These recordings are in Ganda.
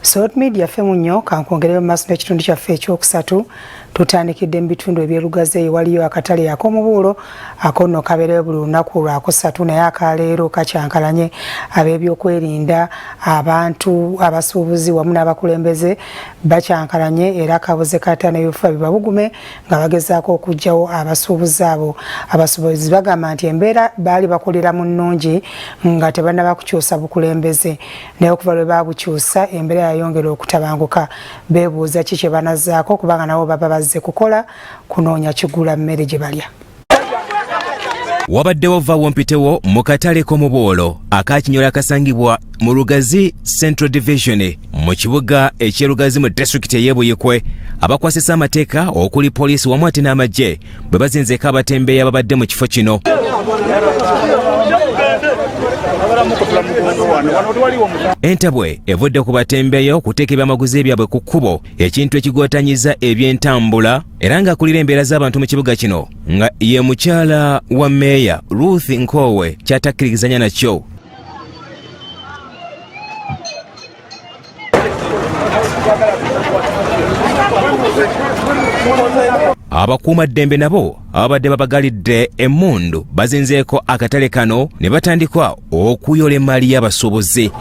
Salt media femu nnyo kankwongerera maaso n'ekitundu kyaffe ekyokusatu tutandikidde mu bitundu ebyerugaze waliyo akatale ak'omubuulo akonno kabeerewo buli lunaku lwakusatu naye akaleero kakyankalanye ab'ebyokwerinda abantu abasuubuzi wamu n'abakulembeze bakyankalanye era kabuze kataano ebifuba bibabugume nga bagezaako okuggyawo abasuubuzi abo. Abasuubuzi bagamba nti embeera baali bakolera mu nnungi nga tebannaba kukyusa bukulembeze naye okuva lwe baabukyusa embeera yayongera okutabanguka. Beebuuza ki kye banazzaako kubanga nabo baba bazze kukola kunoonya kigula mmere gye balya. Wabaddewo vaawo mpitewo mu katale k'omubuulo akakinyola akasangibwa mu Lugazi Central Division mu kibuga ekyerugazi mu district ey'Ebuyikwe. Abakwasisa amateeka okuli poliisi wamu ate n'amagye bwe bazinzeeko abatembeeyi ababadde mu kifo kino. Entabwe evudde ku batembeeyi okuteeka ebyamaguzi byabwe ku kkubo, ekintu ekigootanyiza eby'entambula era ng'akulira embeera z'abantu mu kibuga kino nga ye mukyala wa Meeya Ruth Nkowe ky'atakkirizanya nakyo. Abakuumaddembe nabo ababadde babagalidde emmundu bazinzeeko akatale kano ne batandika okuyola emmali y'abasuubuzi.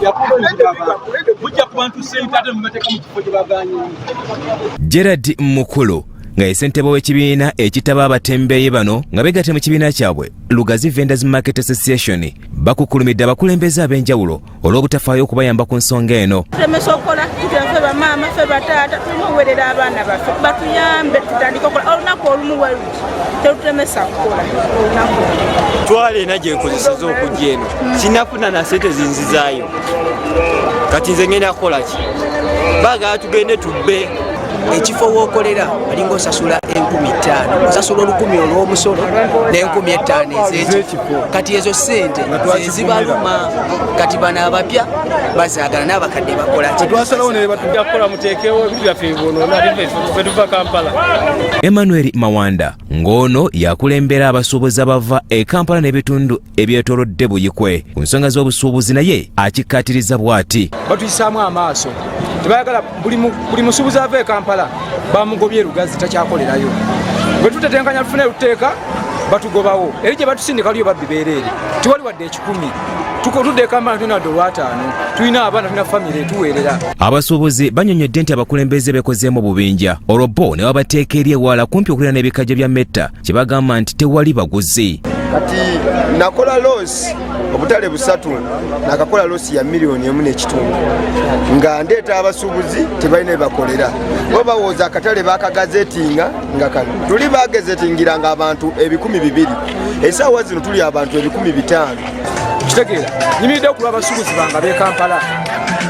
Gerard Mukulu nga ye ssentebe w'ekibiina ekitaba abatembeeyi bano nga beegatte mu kibiina kyabwe Lugazi Vendors Market Association bakukulumidde abakulembeze ab'enjawulo olw'obutafaayo okubayamba ku nsonga eno. Tulemesa okukola ffe bamaama ffe bataata tulina okuweerera abaana baffe batuyambe tutandike okukola olunaku olumu weluti tetulemesa kukola olunaku. Twala ena gye nkozeseza okujja eno sinafuna na sente zinzizaayo kati nze ngenda kukola ki baagala tugende tubbe. Ekifo w'okolera alinga osasula 5,000 osasula 10,000 olw'omusolo n'5,500 ez'ekifo kati ezo ssente zibaluma kati bano abapya bazaagala n'abakadde bakola Emmanuel Mawanda ng'ono yakulembera abasuubuzi abava e Kampala n'ebitundu ebyetoolodde Buyikwe ku nsonga z'obusuubuzi naye akikkaatiriza bw'ati. Batuyisaamu amaaso tebayagala buli musuubuzi ava e Kampala bamugobye Lugazi takyakolerayo. Bwe tutetenkanya tufune luteeka batugobawo eri gye batusindika liyo babbi beereere tiwali wadde 10 tutudde e Kampala tulina wadde olw'ataano tulina abaana tulina famire tuweerera. Abasuubuzi banyonyodde nti abakulembeze bekozeemu bubinja olwo bo ne babateeka eri ewala kumpi okulira n'ebikajjo bya metta kye bagamba nti tewali baguzi. Kati nakola losi obutale busatu nakakola losi ya $1.5 nga ndeeta abasuubuzi tebalina ebakolera bo bawooza akatale bakagazetinga nga kano tuli bagezetingira nga abantu 200,000 essaawa zino tuli abantu 500,000. Kitegeera nyimiridde okulwa abasuubuzi banga b'e Kampala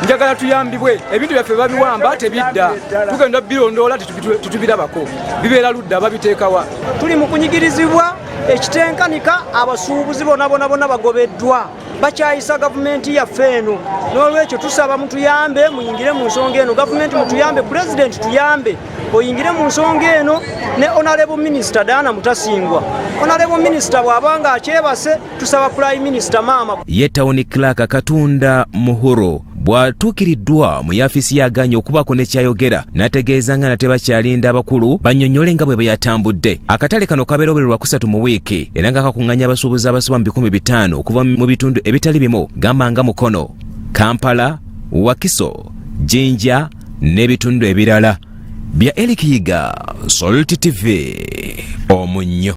njagala tuyambibwe ebintu byaffe babiwamba tebidda tugenda birondoola tetubirabako bibeera ludda babiteekawa. Tuli mu kunyigirizibwa ekitenkanika abasuubuzi bonna bagobeddwa bakyayisa gavumenti yaffe eno n'olwekyo tusaba mutuyambe muyingire mu nsonga eno. Gavumenti mutuyambe, President tuyambe oyingire mu nsonga eno ne Honorable Minister Dana Mutasingwa. Honorable Minister bw'abanga akyebase tusaba Prime Minister maama. Ye Town Clerk Katunda Muhuro bw'atuukiriddwa mu yafisi yaganye okubaako ne kyayogera n'ategeeza nga nate bakyalinda abakulu bannyonnyole nga bwe bayatambudde. Akatale kano kabeera buli lwakusatu mu wiiki era nga kakuŋŋanya abasuubuzi abasoba mu 5,000 okuva mu bitundu ebitali bimu gamba nga Mukono, Kampala, Wakiso, Jinja n'ebitundu ebirala. Bya Eric Yiga, Salt TV, Omunnyo.